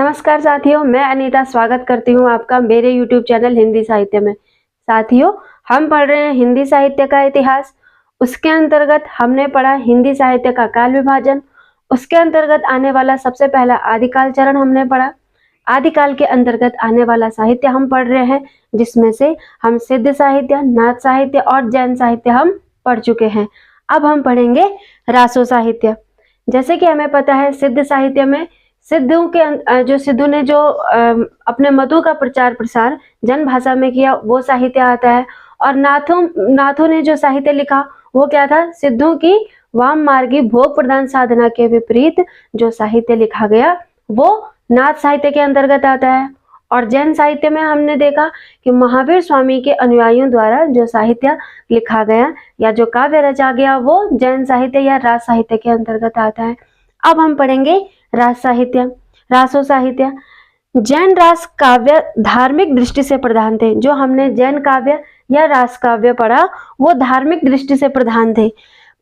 नमस्कार साथियों, मैं अनीता स्वागत करती हूँ आपका मेरे YouTube चैनल हिंदी साहित्य में। साथियों, हम पढ़ रहे हैं हिंदी साहित्य का इतिहास। उसके अंतर्गत हमने पढ़ा हिंदी साहित्य का काल विभाजन। उसके अंतर्गत आने वाला सबसे पहला आदिकाल चरण हमने पढ़ा। आदिकाल के अंतर्गत आने वाला साहित्य हम पढ़ रहे हैं, जिसमें से हम सिद्ध साहित्य, नाथ साहित्य और जैन साहित्य हम पढ़ चुके हैं। अब हम पढ़ेंगे रासो साहित्य। जैसे कि हमें पता है, सिद्ध साहित्य में सिद्धू ने जो अपने मतों का प्रचार प्रसार जन भाषा में किया, वो साहित्य आता है। और नाथों ने जो साहित्य लिखा वो क्या था? सिद्धों की वाम मार्गी भोग प्रदान साधना के विपरीत जो साहित्य लिखा गया वो नाथ साहित्य के अंतर्गत आता है। और जैन साहित्य में हमने देखा कि महावीर स्वामी के अनुयायियों द्वारा जो साहित्य लिखा गया या जो काव्य रचा गया वो जैन साहित्य या रास साहित्य के अंतर्गत आता है। अब हम पढ़ेंगे रास साहित्य, रासो साहित्य। जैन रास काव्य धार्मिक दृष्टि से प्रधान थे। जो हमने जैन काव्य या रास काव्य पढ़ा वो धार्मिक दृष्टि से प्रधान थे,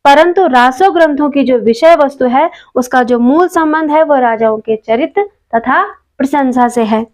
परंतु रासो ग्रंथों की जो विषय वस्तु है उसका जो मूल संबंध है वो राजाओं के चरित्र तथा प्रशंसा से है।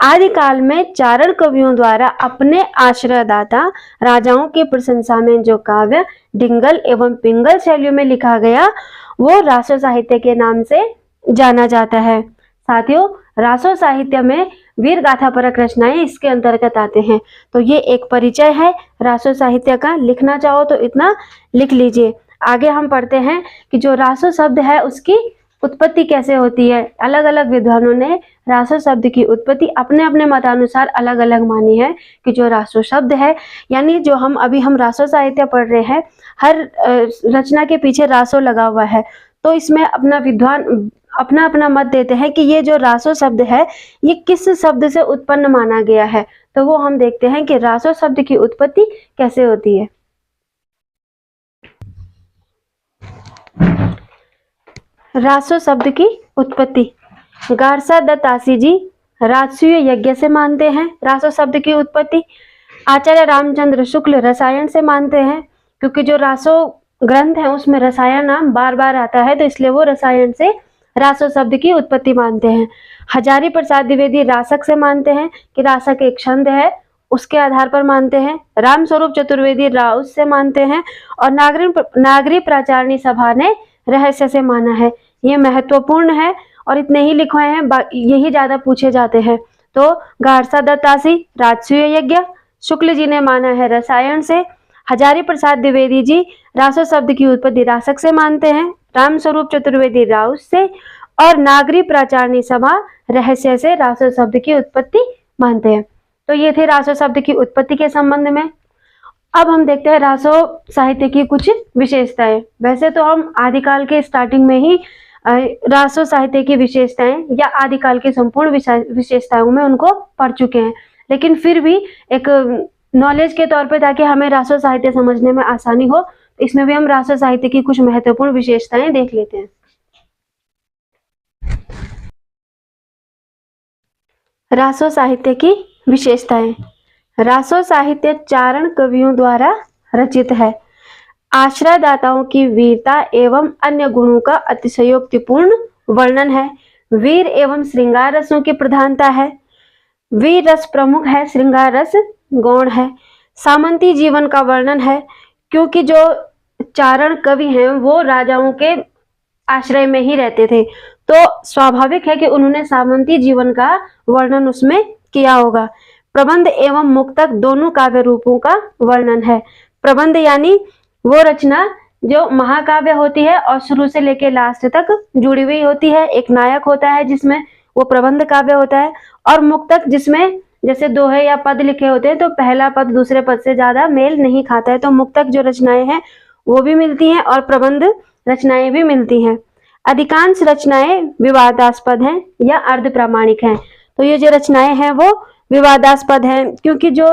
आदिकाल में चारण कवियों द्वारा अपने आश्रयदाता राजाओं की प्रशंसा में जो काव्य डिंगल एवं पिंगल शैलियों में लिखा गया वो रासो साहित्य के नाम से जाना जाता है। साथियों, रासो साहित्य में वीर गाथा परक रचनाएं इसके अंतर्गत आते हैं। तो ये एक परिचय है रासो साहित्य का। लिखना चाहो तो इतना लिख लीजिए। आगे हम पढ़ते हैं कि जो रासो शब्द है उसकी उत्पत्ति कैसे होती है। अलग अलग विद्वानों ने रासो शब्द की उत्पत्ति अपने अपने मतानुसार अलग अलग मानी है। कि जो रासो शब्द है, यानी जो हम रासो साहित्य पढ़ रहे हैं, हर रचना के पीछे रासो लगा हुआ है। तो इसमें अपना विद्वान अपना अपना मत देते हैं कि ये जो रासो शब्द है ये किस शब्द से उत्पन्न माना गया है। तो वो हम देखते हैं कि रासो शब्द की उत्पत्ति कैसे होती है। रासो शब्द की उत्पत्ति गारसा दत्तासी जी राजसूय यज्ञ से मानते हैं रासो शब्द की उत्पत्ति। आचार्य रामचंद्र शुक्ल रसायन से मानते हैं, क्योंकि जो रासो ग्रंथ है उसमें रसायन नाम बार बार आता है, तो इसलिए वो रसायन से रासो शब्द की उत्पत्ति मानते हैं। हजारी प्रसाद द्विवेदी रासक से मानते हैं कि रासक एक छंद है, उसके आधार पर मानते हैं। राम स्वरूप चतुर्वेदी राउस से मानते हैं। और नागरी प्राचारणी सभा ने रहस्य से माना है। ये महत्वपूर्ण है और इतने ही लिखवाए हैं, यही ज्यादा पूछे जाते हैं। तो गारसा दत्तासी राजसूय यज्ञ, शुक्ल जी ने माना है रसायन से। हजारी प्रसाद द्विवेदी जी रासो शब्द की उत्पत्ति रासक से मानते हैं, राम स्वरूप चतुर्वेदी राउस से। और नागरी प्राचारणी सभा रहस्य से रासो शब्द की उत्पत्ति मानते हैं। तो ये थे रासो शब्द की उत्पत्ति के संबंध में। अब हम देखते हैं रासो साहित्य की कुछ विशेषताएं। वैसे तो हम आदिकाल के स्टार्टिंग में ही रासो साहित्य की विशेषताएं या आदिकाल की संपूर्ण विशेषताओं में उनको पढ़ चुके हैं, लेकिन फिर भी एक नॉलेज के तौर पे, ताकि हमें रासो साहित्य समझने में आसानी हो, इसमें भी हम रासो साहित्य की कुछ महत्वपूर्ण विशेषताएं देख लेते हैं। रासो साहित्य की विशेषताएं। रासो साहित्य चारण कवियों द्वारा रचित है। आश्रयदाताओं की वीरता एवं अन्य गुणों का अतिशयोक्तिपूर्ण वर्णन है। वीर एवं श्रृंगार रसों की प्रधानता है। वीर रस प्रमुख है, श्रृंगार रस गौण है। सामंती जीवन का वर्णन है, क्योंकि जो चारण कवि हैं वो राजाओं के आश्रय में ही रहते थे, तो स्वाभाविक है कि उन्होंने सामंती जीवन का वर्णन उसमें किया होगा। प्रबंध एवं मुक्तक दोनों काव्य रूपों का वर्णन है। प्रबंध यानी वो रचना जो महाकाव्य होती है और शुरू से लेकर लास्ट तक जुड़ी हुई होती है। एक नायक होता है जिसमें वो प्रबंध काव्य होता है। और मुक्तक जिसमें जैसे दोहे या पद लिखे होते हैं, तो पहला पद दूसरे पद से ज्यादा मेल नहीं खाता है, तो मुक्तक जो रचनाएं हैं वो भी मिलती हैं और प्रबंध रचनाएं भी मिलती हैं। अधिकांश रचनाएं विवादास्पद हैं या अर्ध प्रामाणिक हैं। तो ये जो रचनाएं हैं वो विवादास्पद हैं, क्योंकि जो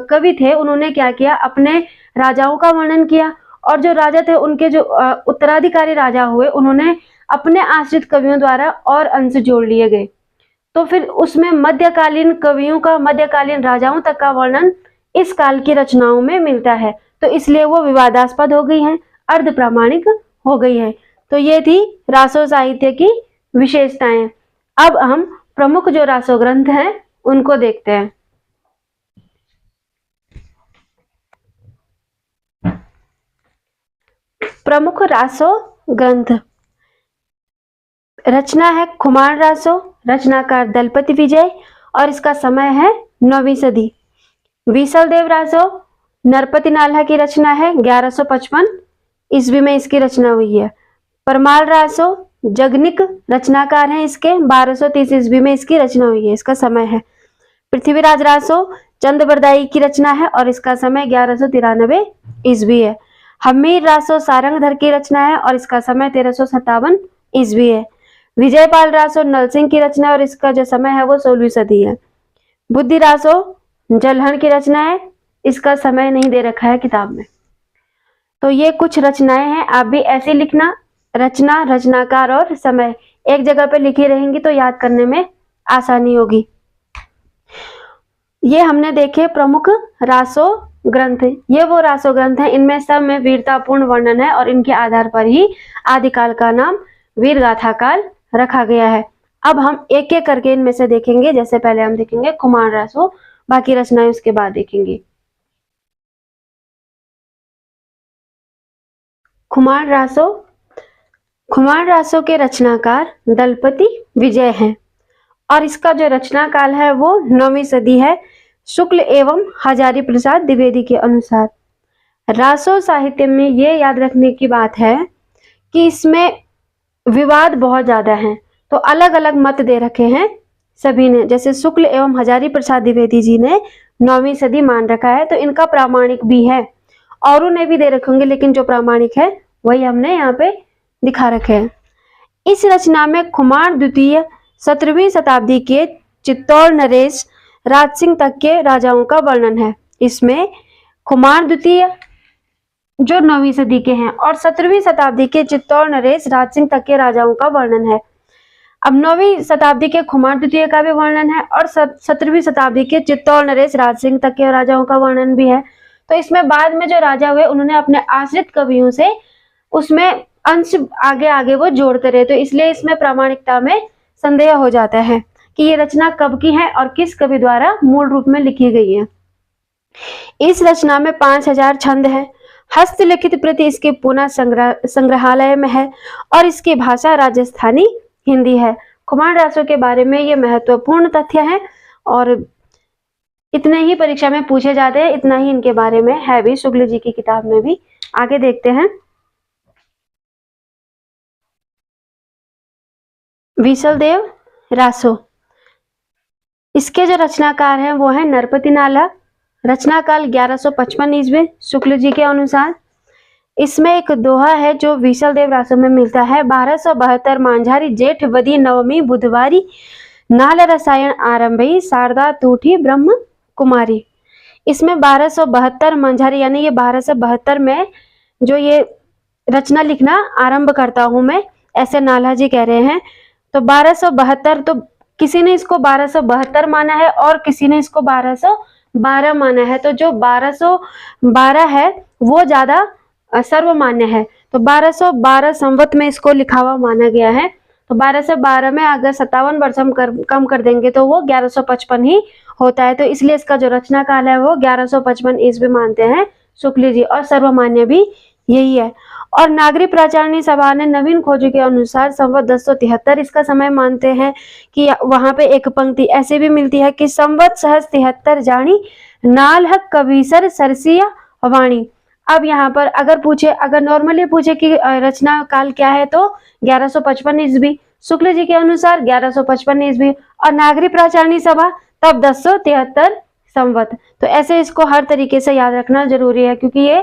कवि थे उन्होंने क्या किया, अपने राजाओं का वर्णन किया, और जो राजा थे उनके जो उत्तराधिकारी राजा हुए उन्होंने अपने आश्रित कवियों द्वारा और अंश जोड़ लिए गए। तो फिर उसमें मध्यकालीन कवियों का, मध्यकालीन राजाओं तक का वर्णन इस काल की रचनाओं में मिलता है, तो इसलिए वो विवादास्पद हो गई हैं, अर्ध प्रामाणिक हो गई है। तो ये थी रासो साहित्य की विशेषताएं। अब हम प्रमुख जो रासो ग्रंथ हैं उनको देखते हैं। प्रमुख रासो ग्रंथ, रचना है खुमान रासो, रचनाकार दलपति विजय और इसका समय है 9वीं सदी। विशलदेव रासो नरपति नाल्हा की रचना है, 1155 ईस्वी में इसकी रचना हुई है। परमाल रासो जगनिक रचनाकार हैं इसके, 1230 ईस्वी में इसकी रचना हुई है, इसका समय है। पृथ्वीराज रासो चंद्रबरदाई की रचना है और इसका समय 1193 ईस्वी है। हमीर रासो सारंगधर की रचना है और इसका समय 1357 ईस्वी है। विजयपाल रासो नलसिंह की रचना है और इसका जो समय है वो 16वीं सदी है। बुद्धि रासो जलहन की रचना है, इसका समय नहीं दे रखा है किताब में। तो ये कुछ रचनाएं हैं, आप भी ऐसे लिखना, रचना, रचनाकार और समय एक जगह पे लिखी रहेंगी तो याद करने में आसानी होगी। ये हमने देखे प्रमुख रासो ग्रंथ, ये वो रासो ग्रंथ हैं, इनमें सब में वीरतापूर्ण वर्णन है और इनके आधार पर ही आदिकाल का नाम वीर गाथा काल रखा गया है। अब हम एक एक करके इनमें से देखेंगे, जैसे पहले हम देखेंगे खुमान रासो, बाकी रचनाएं उसके बाद देखेंगे। खुमान रासो, खुमान रासो के रचनाकार दलपति विजय हैं और इसका जो रचना काल है वो 9वीं सदी है, शुक्ल एवं हजारी प्रसाद द्विवेदी के अनुसार। रासो साहित्य में ये याद रखने की बात है कि इसमें विवाद बहुत ज्यादा है, तो अलग अलग मत दे रखे हैं सभी ने। जैसे शुक्ल एवं हजारी प्रसाद द्विवेदी जी ने 9वीं सदी मान रखा है, तो इनका प्रामाणिक भी है, औरों ने भी दे रखे होंगे, लेकिन जो प्रामाणिक है वही हमने यहाँ पे दिखा रखे हैं। इस रचना में खुमान द्वितीय 17वीं शताब्दी के चित्तौड़ नरेश राज सिंह तक के राजाओं का वर्णन है। इसमें खुमान द्वितीय जो 9वीं सदी के हैं और 17वीं शताब्दी के चित्तौड़ नरेश राज सिंह तक के राजाओं का वर्णन है। अब 9वीं शताब्दी के खुमान द्वितीय का भी वर्णन है और 17वीं शताब्दी के चित्तौड़ नरेश राज सिंह तक के राजाओं का वर्णन भी है। तो इसमें बाद में जो राजा हुए उन्होंने अपने आश्रित कवियों से उसमें अंश आगे आगे वो जोड़ते रहे, तो इसलिए इसमें प्रामाणिकता में संदेह हो जाता है कि ये रचना कब की है और किस कवि द्वारा मूल रूप में लिखी गई है। इस रचना में 5000 छंद है। हस्तलिखित प्रति इसके पुणे संग्रहालय में है और इसकी भाषा राजस्थानी हिंदी है। खुमान रासो के बारे में ये महत्वपूर्ण तथ्य है और इतने ही परीक्षा में पूछे जाते हैं, इतना ही इनके बारे में है भी शुक्ल जी की किताब में भी। आगे देखते हैं। विशलदेव रासो, इसके जो रचनाकार हैं वो है नरपति नाल्हा, रचना काल 1155 ईस्वी शुक्ल जी के अनुसार। इसमें एक दोहा है जो विशलदेव रासो में मिलता है, 1272 मांझारी जेठ वदी नवमी बुधवारी नाल रसायन आरंभी शारदा तूठी ब्रह्म कुमारी। इसमें 1272 मांझारी यानी ये 1272 में जो ये रचना लिखना आरंभ करता हूं मैं, ऐसे नाल्हा जी कह रहे हैं। तो 1272, तो किसी ने इसको 1272 माना है और किसी ने इसको 1212 माना है। तो जो 1212 है वो ज्यादा सर्वमान्य है, तो 1212 संवत में इसको लिखा हुआ माना गया है। तो 1212 में अगर 57 वर्ष हम कम कर देंगे तो वो 1155 ही होता है, तो इसलिए इसका जो रचना काल है वो 1155 ईस्वी मानते हैं शुक्ल जी, और सर्वमान्य भी यही है। और नागरिक प्राचारणी सभा ने नवीन खोजों के अनुसार संवत 1073 इसका समय मानते हैं कि वहां पे एक पंक्ति ऐसे भी मिलती है कि संवत सहस 73 जानी नालहक कविसर सरसिया वाणी। अब यहाँ पर अगर नॉर्मली पूछे कि रचना काल क्या है तो 1155 ईस्वी शुक्ल जी के अनुसार 1155 ईस्वी, और नागरिक प्राचारणी सभा तब 1073 संवत। तो ऐसे इसको हर तरीके से याद रखना जरूरी है, क्योंकि ये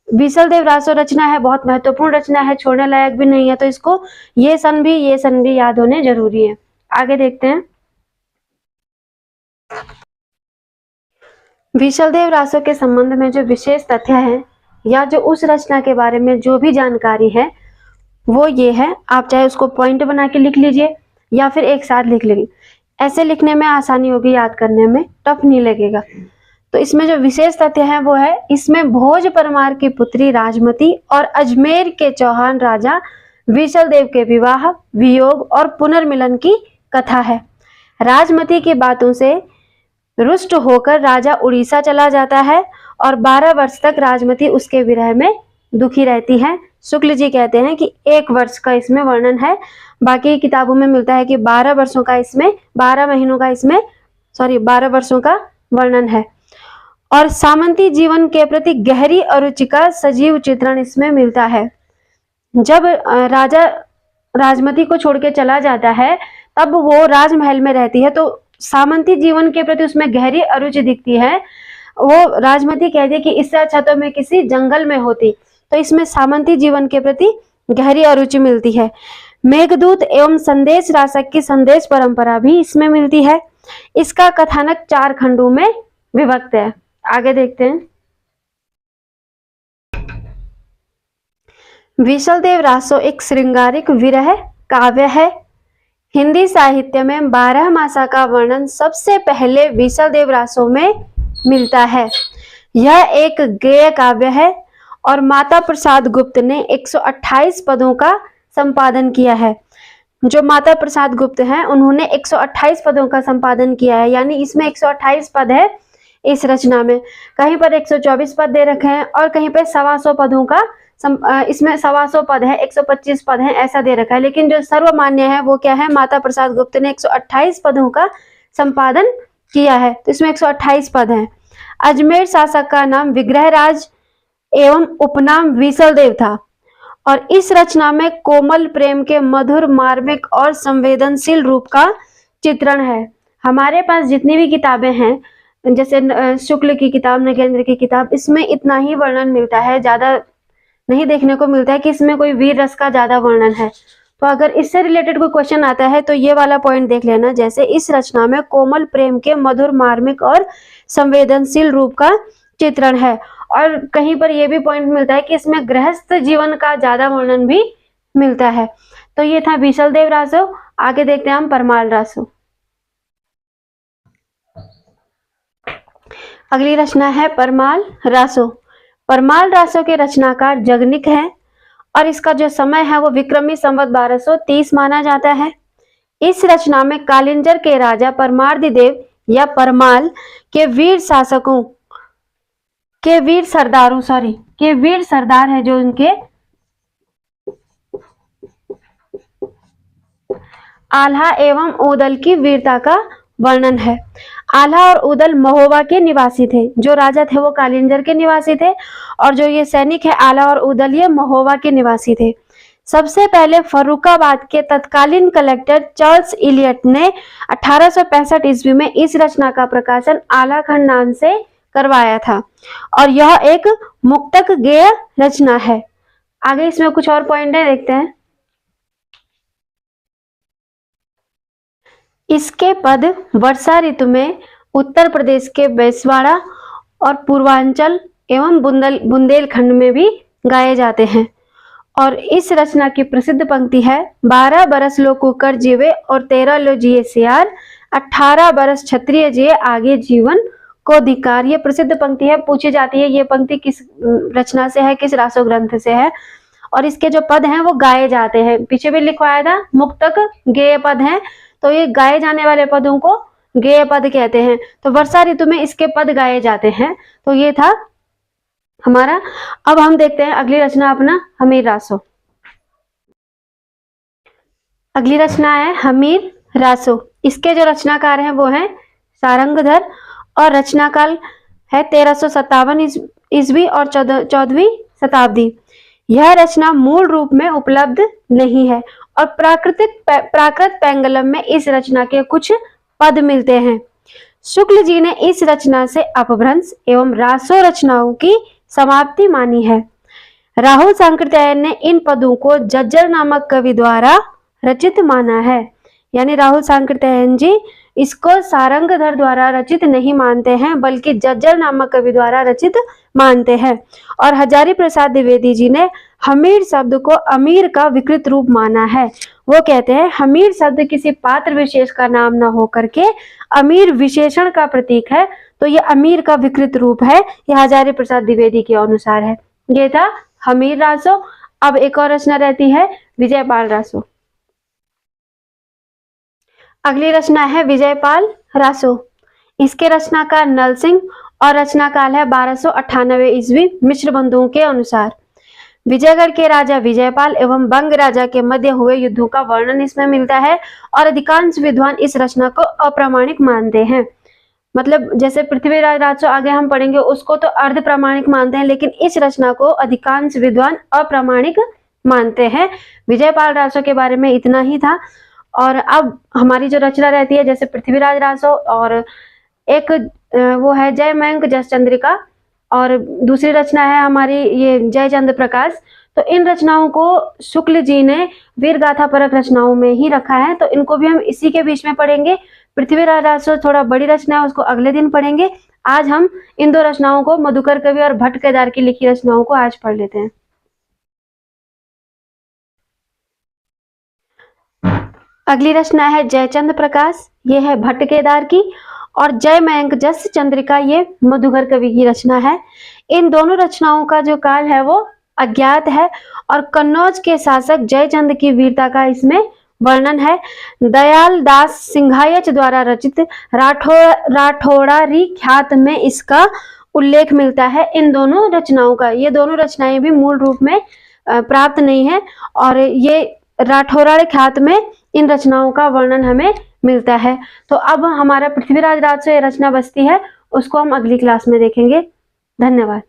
विशलदेव रासो रचना है, बहुत महत्वपूर्ण रचना है, छोड़ने लायक भी नहीं है, तो इसको ये सन भी याद होने जरूरी है। आगे देखते हैं। विशलदेव रासो के संबंध में जो विशेष तथ्य है या जो उस रचना के बारे में जो भी जानकारी है वो ये है, आप चाहे उसको पॉइंट बना के लिख लीजिए या फिर एक साथ लिख लेंगे, ऐसे लिखने में आसानी होगी, याद करने में टफ नहीं लगेगा। तो इसमें जो विशेष तथ्य है वो है, इसमें भोज परमार की पुत्री राजमती और अजमेर के चौहान राजा विशलदेव के विवाह, वियोग और पुनर्मिलन की कथा है। राजमती की बातों से रुष्ट होकर राजा उड़ीसा चला जाता है और 12 वर्ष तक राजमती उसके विरह में दुखी रहती है। शुक्ल जी कहते हैं कि 1 वर्ष का इसमें वर्णन है, बाकी किताबों में मिलता है कि 12 वर्षों का इसमें 12 महीनों का इसमें 12 वर्षों का वर्णन है। और सामंती जीवन के प्रति गहरी अरुचि का सजीव चित्रण इसमें मिलता है। जब राजा राजमती को छोड़ के चला जाता है तब वो राजमहल में रहती है, तो सामंती जीवन के प्रति उसमें गहरी अरुचि दिखती है। वो राजमती कहती है कि इससे अच्छा तो मैं किसी जंगल में होती, तो इसमें सामंती जीवन के प्रति गहरी अरुचि मिलती है। मेघदूत एवं संदेश राशक की संदेश परंपरा भी इसमें मिलती है। इसका कथानक 4 खंडों में विभक्त है। आगे देखते हैं। विशलदेव रासो एक श्रृंगारिक विरह काव्य है। हिंदी साहित्य में 12 मासा का वर्णन सबसे पहले विशलदेव रासो में मिलता है। यह एक गेय काव्य है और माता प्रसाद गुप्त ने 128 पदों का संपादन किया है। जो माता प्रसाद गुप्त हैं उन्होंने 128 पदों का संपादन किया है, यानी इसमें 128 पद है इस रचना में। कहीं पर 124 पद दे रखे हैं और कहीं पर 125 पदों का इसमें 125 पद है, 125 पद है, ऐसा दे रखा है। लेकिन जो सर्वमान्य है वो क्या है, माता प्रसाद गुप्त ने 128 पदों का संपादन किया है, तो इसमें 128 पद हैं। अजमेर शासक का नाम विग्रहराज एवं उपनाम विशलदेव था और इस रचना में कोमल प्रेम के मधुर, मार्मिक और संवेदनशील रूप का चित्रण है। हमारे पास जितनी भी किताबें हैं, जैसे शुक्ल की किताब, नगेंद्र की किताब, इसमें इतना ही वर्णन मिलता है, ज्यादा नहीं देखने को मिलता है कि इसमें कोई वीर रस का ज्यादा वर्णन है। तो अगर इससे रिलेटेड कोई क्वेश्चन आता है तो ये वाला पॉइंट देख लेना, जैसे इस रचना में कोमल प्रेम के मधुर, मार्मिक और संवेदनशील रूप का चित्रण है। और कहीं पर यह भी पॉइंट मिलता है कि इसमें गृहस्थ जीवन का ज्यादा वर्णन भी मिलता है। तो ये था विशलदेव रासो। आगे देखते हैं हम परमाल रासो। अगली रचना है परमाल रासो। परमाल रासो के रचनाकार जगनिक है और इसका जो समय है वो विक्रमी संवत 1230 माना जाता है। इस रचना में कालिंजर के राजा परमार्दिदेव या परमाल के वीर शासकों के वीर सरदार है जो उनके आल्हा एवं ऊदल की वीरता का वर्णन है। आल्हा और ऊदल महोबा के निवासी थे। जो राजा थे वो कालिंजर के निवासी थे और जो ये सैनिक है आल्हा और ऊदल, ये महोबा के निवासी थे। सबसे पहले फर्रुखाबाद के तत्कालीन कलेक्टर चार्ल्स इलियट ने 1865 ईस्वी में इस रचना का प्रकाशन आल्हा खंड नाम से करवाया था और यह एक मुक्तक गेय रचना है। आगे इसमें कुछ और पॉइंट है, देखते हैं। इसके पद वर्षा ऋतु में उत्तर प्रदेश के बेसवाड़ा और पूर्वांचल एवं बुंदेलखंड में भी गाए जाते हैं। और इस रचना की प्रसिद्ध पंक्ति है, 12 बरस लो कुकर जीवे और 13 लो जिए सियार, 18 बरस क्षत्रिय जिए आगे जीवन को धिकार। ये प्रसिद्ध पंक्ति है, पूछी जाती है ये पंक्ति किस रचना से है, किस रासो ग्रंथ से है। और इसके जो पद हैं वो गाए जाते हैं। पीछे भी लिखवाया था मुक्तक गेय पद हैं, तो ये गाए जाने वाले पदों को गेय पद कहते हैं। तो वर्षा ऋतु में इसके पद गाए जाते हैं। तो ये था हमारा। अब हम देखते हैं अगली रचना अपना हमीर रासो। अगली रचना है हमीर रासो। इसके जो रचनाकार हैं वो हैं सारंगधर और रचना काल है 1357 ईस्वी और 14वीं शताब्दी। यह रचना मूल रूप में उपलब्ध नहीं है और प्राकृत पैंगलम में इस रचना के कुछ पद मिलते हैं। शुक्ल जी ने इस रचना से अपभ्रंश एवं रासो रचनाओं की समाप्ति मानी है। राहुल सांकृत्यायन ने इन पदों को जज्जर नामक कवि द्वारा रचित माना है। यानी राहुल सांकृत्यायन जी इसको सारंगधर द्वारा रचित नहीं मानते हैं, बल्कि जज्जर नामक कवि द्वारा रचित मानते हैं। और हजारी प्रसाद द्विवेदी जी ने हमीर शब्द को अमीर का विकृत रूप माना है। वो कहते हैं हमीर शब्द किसी पात्र विशेष का नाम न होकर के अमीर विशेषण का प्रतीक है, तो ये अमीर का विकृत रूप है। यह हजारी प्रसाद द्विवेदी के अनुसार है। ये था हमीर रासो। अब एक और रचना रहती है विजयपाल रासो। अगली रचना है विजयपाल रासो। इसके रचनाकार नल सिंह और रचना काल है 1298 ईस्वी मिश्र बंधुओं के अनुसार। विजयगढ़ के राजा विजयपाल एवं बंग राजा के मध्य हुए युद्धों का वर्णन इसमें मिलता है और अधिकांश विद्वान इस रचना को अप्रामाणिक मानते हैं। मतलब जैसे पृथ्वीराज रासो आगे हम पढ़ेंगे उसको तो अर्ध प्रमाणिक मानते हैं, लेकिन इस रचना को अधिकांश विद्वान अप्रामाणिक मानते हैं। विजयपाल रासो के बारे में इतना ही था। और अब हमारी जो रचना रहती है जैसे पृथ्वीराज रासो और एक वो है जयमंक जस चंद्रिका और दूसरी रचना है हमारी ये जयचंद्र प्रकाश। तो इन रचनाओं को शुक्ल जी ने वीर गाथा परक रचनाओं में ही रखा है, तो इनको भी हम इसी के बीच में पढ़ेंगे। पृथ्वीराज रासो थोड़ा बड़ी रचना है, उसको अगले दिन पढ़ेंगे। आज हम इन दो रचनाओं को मधुकर कवि और भट्ट केदार की लिखी रचनाओं को आज पढ़ लेते हैं। अगली रचना है जयचंद्र प्रकाश, ये है भट्ट केदार की, और जयमंक जस चंद्रिका ये मधुकर कवि की रचना है। इन दोनों रचनाओं का जो काल है वो अज्ञात है और कन्नौज के शासक जयचंद की वीरता का इसमें वर्णन है। दयाल दास सिंघायच द्वारा रचित राठौड़ारी ख्यात में इसका उल्लेख मिलता है। इन दोनों रचनाओं का, ये दोनों रचनाएं भी मूल रूप में प्राप्त नहीं है और ये राठौड़ा ख्यात में इन रचनाओं का वर्णन हमें मिलता है। तो अब हमारा पृथ्वीराज रासो ये रचना बचती है, उसको हम अगली क्लास में देखेंगे। धन्यवाद।